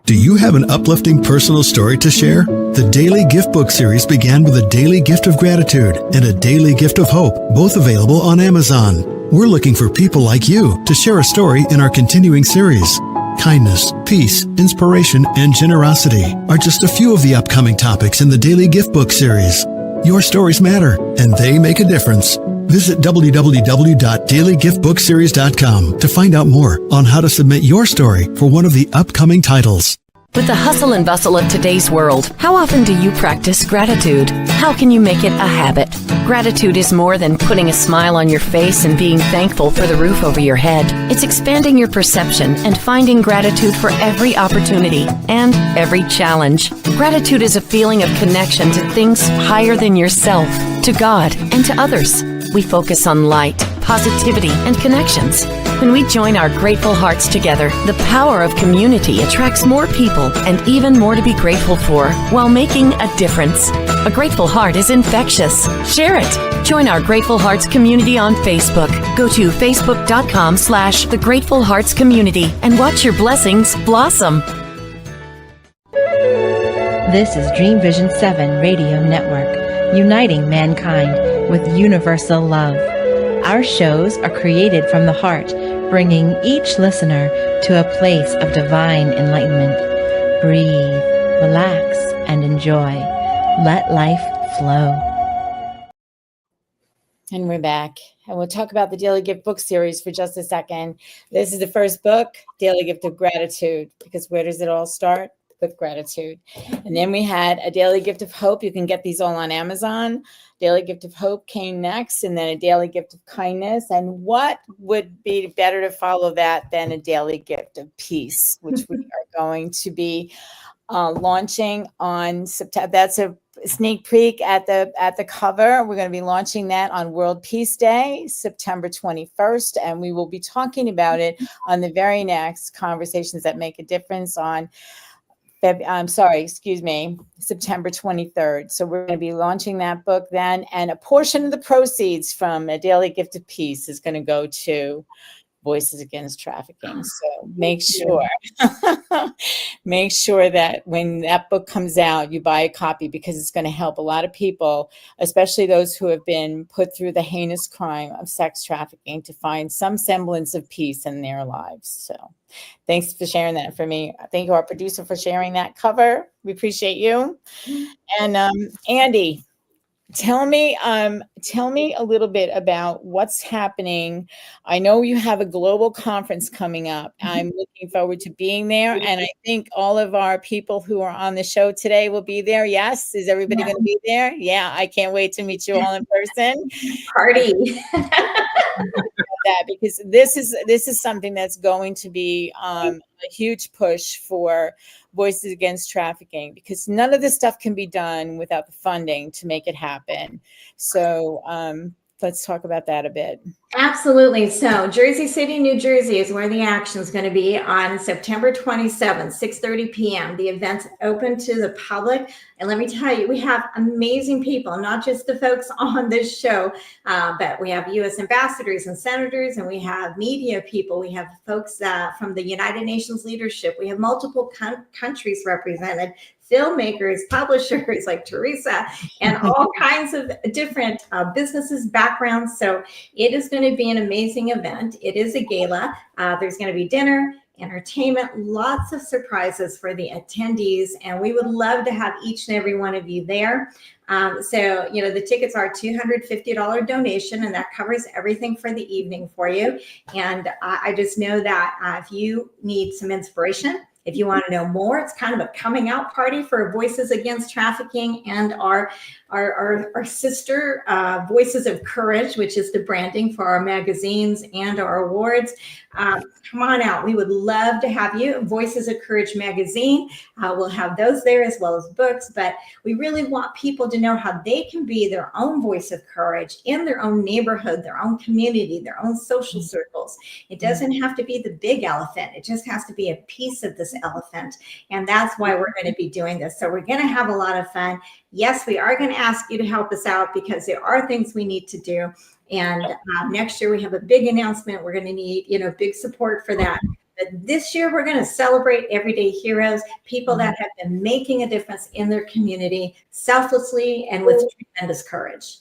Do you have an uplifting personal story to share? The Daily Gift Book series began with a daily gift of gratitude and a daily gift of hope, both available on Amazon. We're looking for people like you to share a story in our continuing series. Kindness, peace, inspiration, and generosity are just a few of the upcoming topics in the Daily Gift Book series. Your stories matter, and they make a difference. Visit www.dailygiftbookseries.com to find out more on how to submit your story for one of the upcoming titles. With the hustle and bustle of today's world, how often do you practice gratitude? How can you make it a habit? Gratitude is more than putting a smile on your face and being thankful for the roof over your head. It's expanding your perception and finding gratitude for every opportunity and every challenge. Gratitude is a feeling of connection to things higher than yourself, to God, and to others. We focus on light, positivity, and connections. When we join our grateful hearts together, the power of community attracts more people and even more to be grateful for while making a difference. A grateful heart is infectious. Share it. Join our Grateful Hearts community on Facebook. Go to facebook.com/The Grateful Hearts Community and watch your blessings blossom. This is Dream Vision 7 Radio Network, uniting mankind with universal love. Our shows are created from the heart, bringing each listener to a place of divine enlightenment. Breathe, relax, and enjoy. Let life flow. And we're back. And we'll talk about the Daily Gift Book series for just a second. This is the first book, Daily Gift of Gratitude, because where does it all start? With gratitude. And then we had a Daily Gift of Hope. You can get these all on Amazon. Daily Gift of Hope came next, and then a Daily Gift of Kindness. And what would be better to follow that than a Daily Gift of Peace, which we are going to be launching on September. That's a sneak peek at the cover. We're going to be launching that on World Peace Day, September 21st, and we will be talking about it on the very next Conversations That Make a Difference on September 23rd. So we're going to be launching that book then, and a portion of the proceeds from A Daily Gift of Peace is going to go to Voices Against Trafficking. So make sure make sure that when that book comes out, you buy a copy, because it's going to help a lot of people, especially those who have been put through the heinous crime of sex trafficking, to find some semblance of peace in their lives. So thanks for sharing that for me. Thank you, our producer, for sharing that cover. We appreciate you. And Andi, tell me a little bit about what's happening. I know you have a global conference coming up. I'm looking forward to being there, and I think all of our people who are on the show today will be there. Yes, is everybody going to be there? Yeah, I can't wait to meet you all in person. Party. That, because this is something that's going to be a huge push for Voices Against Trafficking, because none of this stuff can be done without the funding to make it happen. So let's talk about that a bit. Absolutely. So Jersey City, New Jersey is where the action is going to be on September 27th, 6:30 p.m. The event's open to the public. And let me tell you, we have amazing people, not just the folks on this show, but we have U.S. ambassadors and senators, and we have media people. We have folks from the United Nations leadership. We have multiple countries represented, filmmakers, publishers like Teresa, and all kinds of different businesses, backgrounds. So it is going to be an amazing event. It is a gala. There's going to be dinner, entertainment, lots of surprises for the attendees, and we would love to have each and every one of you there. So, the tickets are $250 donation, and that covers everything for the evening for you. And I just know that if you need some inspiration, if you want to know more, it's kind of a coming out party for Voices Against Trafficking and our sister Voices of Courage, which is the branding for our magazines and our awards. Come on out. We would love to have you. Voices of Courage magazine. We'll have those there as well as books, but we really want people to know how they can be their own voice of courage in their own neighborhood, their own community, their own social circles. It doesn't have to be the big elephant. It just has to be a piece of this elephant. And that's why we're going to be doing this. So we're going to have a lot of fun. Yes, we are going to ask you to help us out, because there are things we need to do. And next year we have a big announcement. We're going to need, big support for that. But this year we're going to celebrate everyday heroes, people that have been making a difference in their community selflessly and with tremendous courage.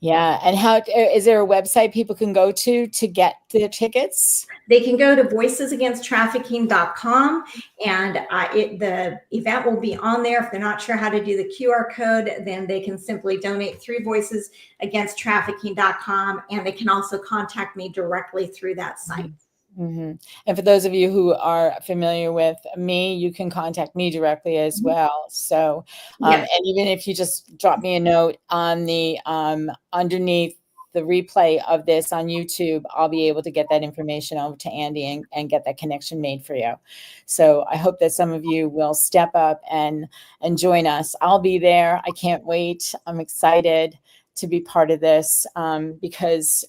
Yeah. And how is there a website people can go to get the tickets? They can go to voicesagainsttrafficking.com, and the event will be on there. If they're not sure how to do the QR code, then they can simply donate through voicesagainsttrafficking.com, and they can also contact me directly through that site. Mm-hmm. And for those of you who are familiar with me, you can contact me directly as well. So, and even if you just drop me a note on the underneath the replay of this on YouTube, I'll be able to get that information over to Andi and get that connection made for you. So I hope that some of you will step up and join us. I'll be there. I can't wait. I'm excited to be part of this because,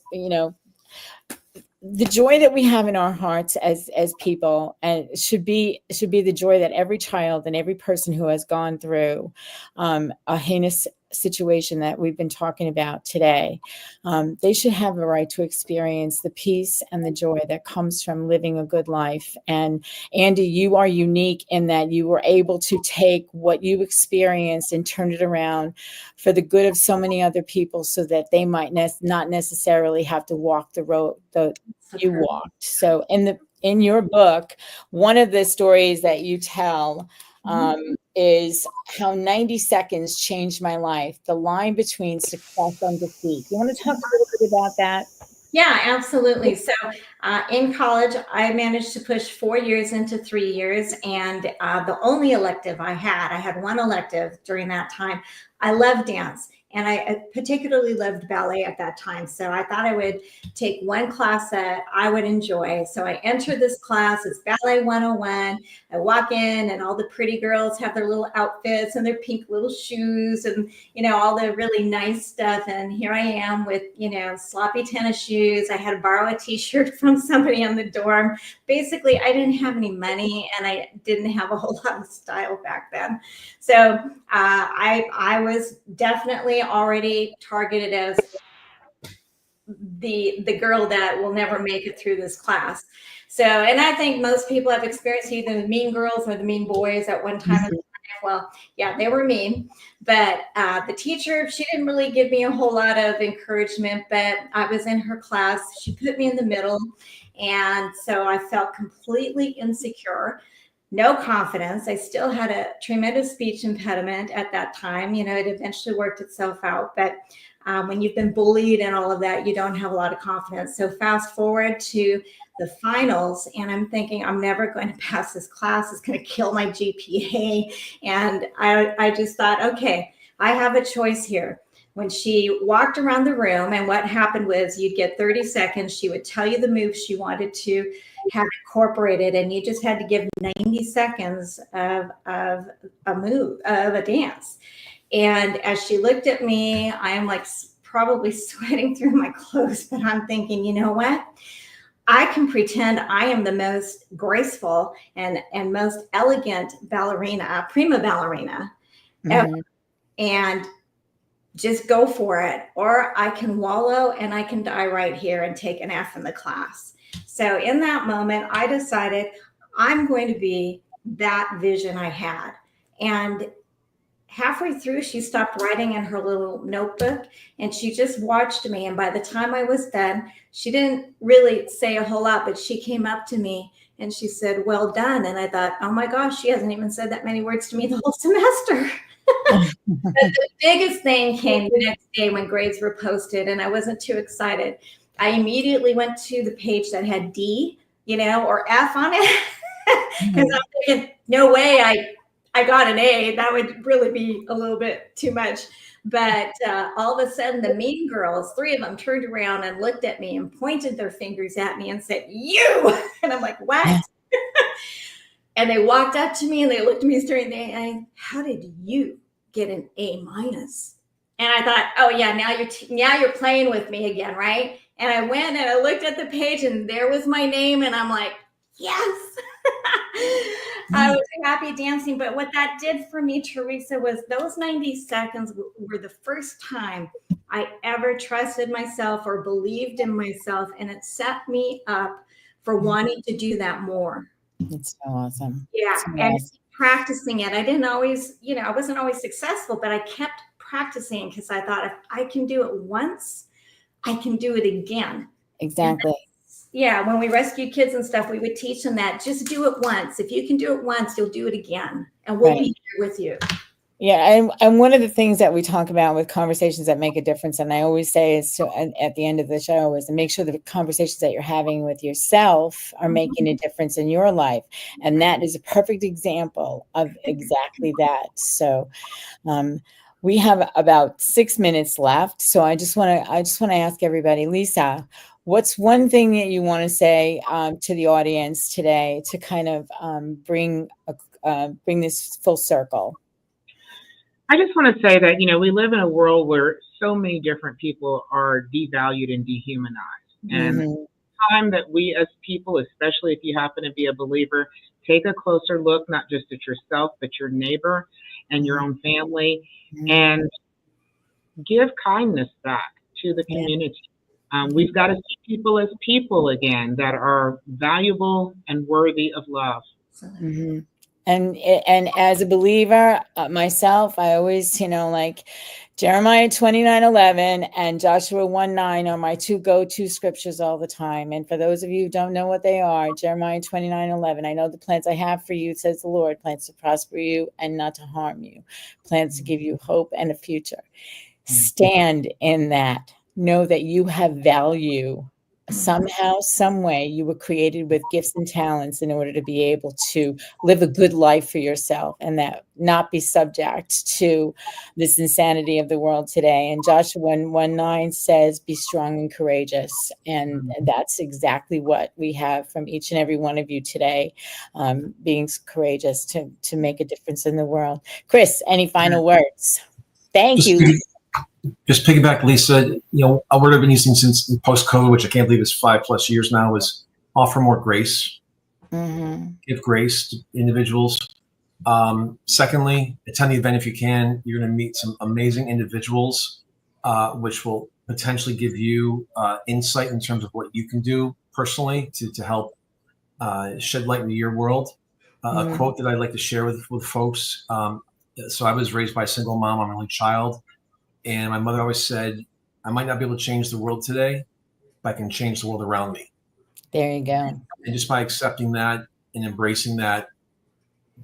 the joy that we have in our hearts as people, and should be the joy that every child and every person who has gone through a heinous situation that we've been talking about today, they should have a right to experience the peace and the joy that comes from living a good life. And Andi, you are unique in that you were able to take what you experienced and turn it around for the good of so many other people, so that they might not necessarily have to walk the road that you walked. So in your book, one of the stories that you tell is how 90 seconds changed my life. The line between success and defeat. You want to talk a little bit about that? Yeah, absolutely. So in college, I managed to push 4 years into 3 years. And the only elective I had one elective during that time. I love dance. And I particularly loved ballet at that time. So I thought I would take one class that I would enjoy. So I entered this class. It's Ballet 101. I walk in and all the pretty girls have their little outfits and their pink little shoes and, all the really nice stuff. And here I am with, sloppy tennis shoes. I had to borrow a t-shirt from somebody in the dorm. Basically, I didn't have any money and I didn't have a whole lot of style back then. So I was definitely already targeted as the girl that will never make it through this class. So, and I think most people have experienced either the mean girls or the mean boys at one time in their life. Well, yeah, they were mean, but the teacher, she didn't really give me a whole lot of encouragement, but I was in her class. She put me in the middle. And so I felt completely insecure, no confidence. I still had a tremendous speech impediment at that time. You know, it eventually worked itself out, but when you've been bullied and all of that, you don't have a lot of confidence. So fast forward to the finals, and I'm thinking, I'm never going to pass this class. It's going to kill my GPA. And I just thought, okay, I have a choice here. When she walked around the room, and what happened was you'd get 30 seconds. She would tell you the moves she wanted to have incorporated, and you just had to give 90 seconds of a move, of a dance. And as she looked at me, I am like probably sweating through my clothes, but I'm thinking, you know what? I can pretend I am the most graceful and most elegant ballerina, prima ballerina ever, and just go for it. Or I can wallow and I can die right here and take an F in the class. So in that moment, I decided I'm going to be that vision I had. And halfway through, she stopped writing in her little notebook and she just watched me. And by the time I was done, she didn't really say a whole lot, but she came up to me and she said, "Well done." And I thought, oh my gosh, she hasn't even said that many words to me the whole semester. But the biggest thing came the next day when grades were posted, and I wasn't too excited. I immediately went to the page that had D, you know, or F on it. Because I'm thinking, no way I got an A. That would really be a little bit too much. But all of a sudden, the mean girls, 3 of them turned around and looked at me and pointed their fingers at me and said, "You." And I'm like, what? And they walked up to me and they looked at me straight in the eye. "How did you get an A minus?" And I thought, oh yeah, now you're playing with me again, right? And I went and I looked at the page and there was my name and I'm like, yes. I was happy dancing. But what that did for me, Teresa, was those 90 seconds were the first time I ever trusted myself or believed in myself. And it set me up for wanting to do that more. It's so awesome. Yeah. So And awesome. practicing it. I didn't always, I wasn't always successful, but I kept practicing because I thought if I can do it once, I can do it again. Exactly. Yeah, when we rescued kids and stuff, we would teach them that just do it once. If you can do it once, you'll do it again, and we'll be here with you. Yeah, and one of the things that we talk about with conversations that make a difference, and I always say is at the end of the show, is to make sure the conversations that you're having with yourself are making a difference in your life, and that is a perfect example of exactly that. So, we have about 6 minutes left, so I just want to ask everybody, Lisa, what's one thing that you want to say to the audience today to kind of bring this full circle? I just want to say that, we live in a world where so many different people are devalued and dehumanized. And it's time that we as people, especially if you happen to be a believer, take a closer look, not just at yourself, but your neighbor and your own family, and give kindness back to the community. We've got to see people as people again that are valuable and worthy of love. Mm-hmm. And as a believer myself, I always, like Jeremiah 29:11 and Joshua 1:9 are my 2 go-to scriptures all the time. And for those of you who don't know what they are, Jeremiah 29:11, I know the plans I have for you, says the Lord, plans to prosper you and not to harm you, plans to give you hope and a future. Stand in that. Know that you have value. Somehow, some way, you were created with gifts and talents in order to be able to live a good life for yourself and that not be subject to this insanity of the world today. And Joshua 1:9 says, be strong and courageous. And that's exactly what we have from each and every one of you today, being courageous to make a difference in the world. Chris, any final words? Thank you. Just piggyback, Lisa, a word I've been using since post-COVID, which I can't believe is 5+ years now, is offer more grace. Give grace to individuals. Secondly, attend the event if you can. You're going to meet some amazing individuals, which will potentially give you insight in terms of what you can do personally to help shed light into your world. A quote that I'd like to share with folks. So I was raised by a single mom. I'm an only child. And my mother always said, I might not be able to change the world today, but I can change the world around me. There you go. And just by accepting that and embracing that,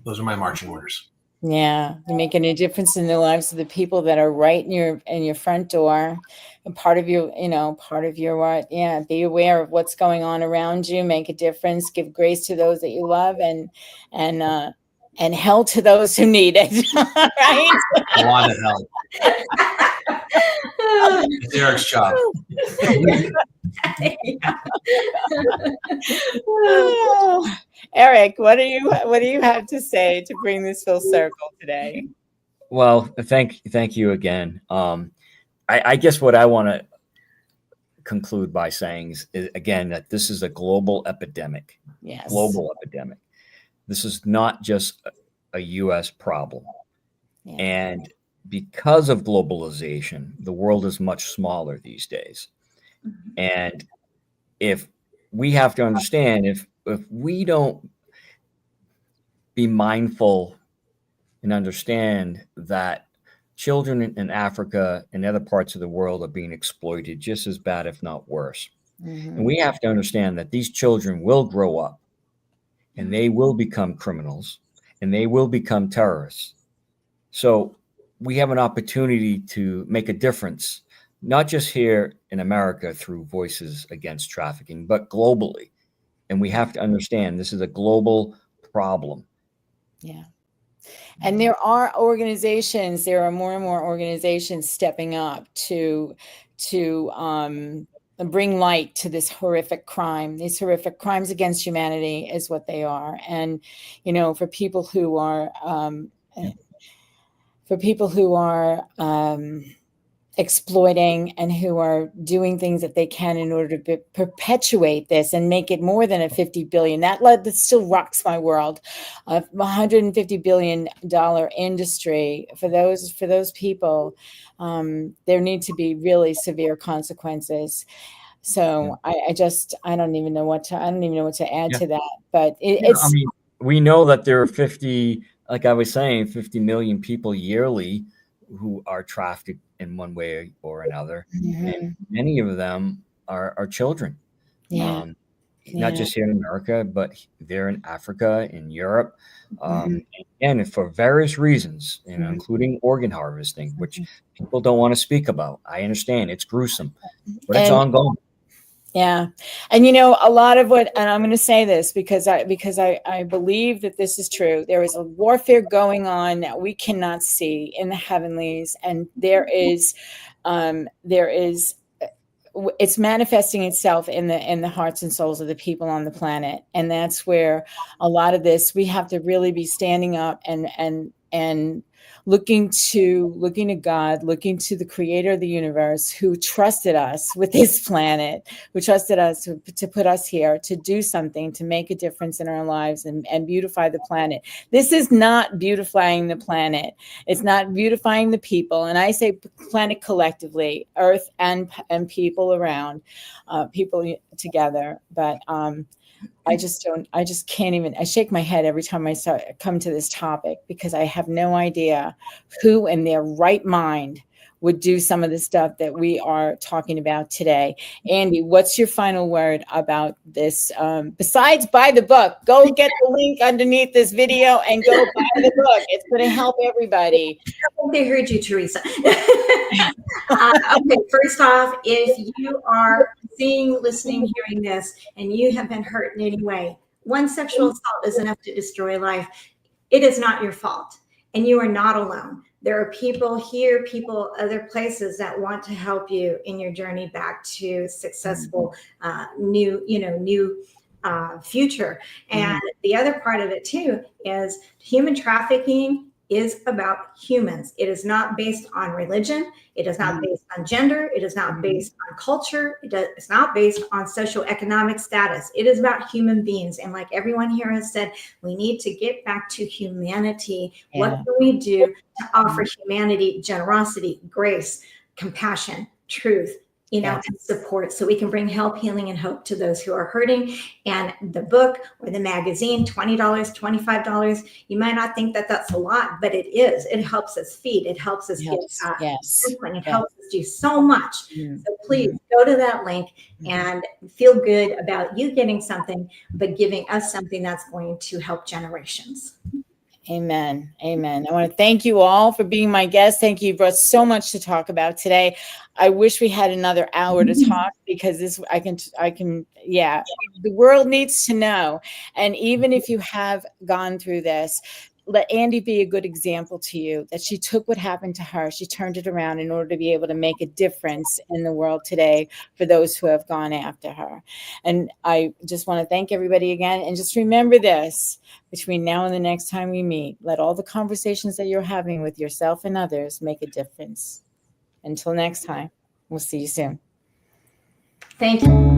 those are my marching orders. Yeah, you're making a difference in the lives of the people that are right in your front door, and part of your what? Yeah, be aware of what's going on around you. Make a difference. Give grace to those that you love, and hell to those who need it. Right? A lot of help. It's Eric's job. Eric, what do you have to say to bring this full circle today? Well, thank you again. I guess what I want to conclude by saying is again that this is a global epidemic. Yes. Global epidemic. This is not just a U.S. problem. Yeah. And because of globalization, the world is much smaller these days. Mm-hmm. And if we have to understand, if we don't be mindful and understand that children in Africa and other parts of the world are being exploited just as bad, if not worse. Mm-hmm. And we have to understand that these children will grow up and they will become criminals and they will become terrorists. So we have an opportunity to make a difference, not just here in America through Voices Against Trafficking, but globally. And we have to understand this is a global problem. Yeah. And there are more and more organizations stepping up to bring light to this horrific crime. These horrific crimes against humanity is what they are. And, for people who are exploiting and who are doing things that they can in order to perpetuate this and make it more than a $50 billion. That still rocks my world. $150 billion industry for those people. There need to be really severe consequences. So I don't even know what to add to that. But it's. We know that there are 50 million people yearly who are trafficked in one way or another. Mm-hmm. And many of them are children. Yeah. Not just here in America, but they're in Africa, in Europe, and for various reasons, including organ harvesting, which people don't want to speak about. I understand it's gruesome, but it's ongoing. Yeah. And, a lot of and I'm going to say this because I believe that this is true. There is a warfare going on that we cannot see in the heavenlies. And it's manifesting itself in the hearts and souls of the people on the planet. And that's where a lot of this, we have to really be standing up and looking to God, looking to the creator of the universe, who trusted us with this planet, who trusted us to put us here, to do something, to make a difference in our lives and beautify the planet. This is not beautifying the planet. It's not beautifying the people. And I say planet collectively, earth and people around, people together. But I shake my head every time I come to this topic, because I have no idea who in their right mind would do some of the stuff that we are talking about today. Andi, what's your final word about this? Besides buy the book, go get the link underneath this video and go buy the book. It's going to help everybody. I think they heard you, Teresa. Okay, first off, if you are seeing, listening, hearing this, and you have been hurt in any way, one sexual assault is enough to destroy life. It is not your fault, and you are not alone. There are people here, people other places that want to help you in your journey back to successful, new future. And the other part of it too is human trafficking is about humans. It is not based on religion. It is not based on gender. It is not based on culture. It's not based on socioeconomic status. It is about human beings. And like everyone here has said, we need to get back to humanity. Yeah. What can we do to offer humanity generosity, grace, compassion, truth, and support, so we can bring help, healing, and hope to those who are hurting. And the book or the magazine, $20, $25, you might not think that that's a lot, but it is. It helps us feed. It helps us get discipline. It helps us do so much. So please go to that link and feel good about you getting something, but giving us something that's going to help generations. Amen. Amen. I want to thank you all for being my guest. Thank you. You brought so much to talk about today. I wish we had another hour to talk, because the world needs to know. And even if you have gone through this, let Andi be a good example to you, that she took what happened to her, she turned it around in order to be able to make a difference in the world today for those who have gone after her. And I just want to thank everybody again. And just remember this, between now and the next time we meet, let all the conversations that you're having with yourself and others make a difference. Until next time, we'll see you soon. Thank you.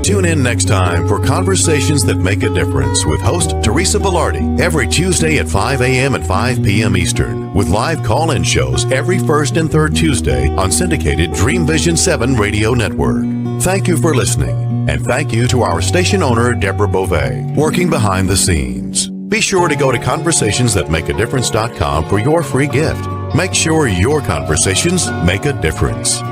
Tune in next time for Conversations That Make a Difference with host Teresa Velardi, every Tuesday at 5 a.m. and 5 p.m. Eastern, with live call-in shows every first and third Tuesday on syndicated Dream Vision 7 radio network. Thank you for listening, and thank you to our station owner, Deborah Beauvais, working behind the scenes. Be sure to go to conversationsthatmakeadifference.com for your free gift. Make sure your conversations make a difference.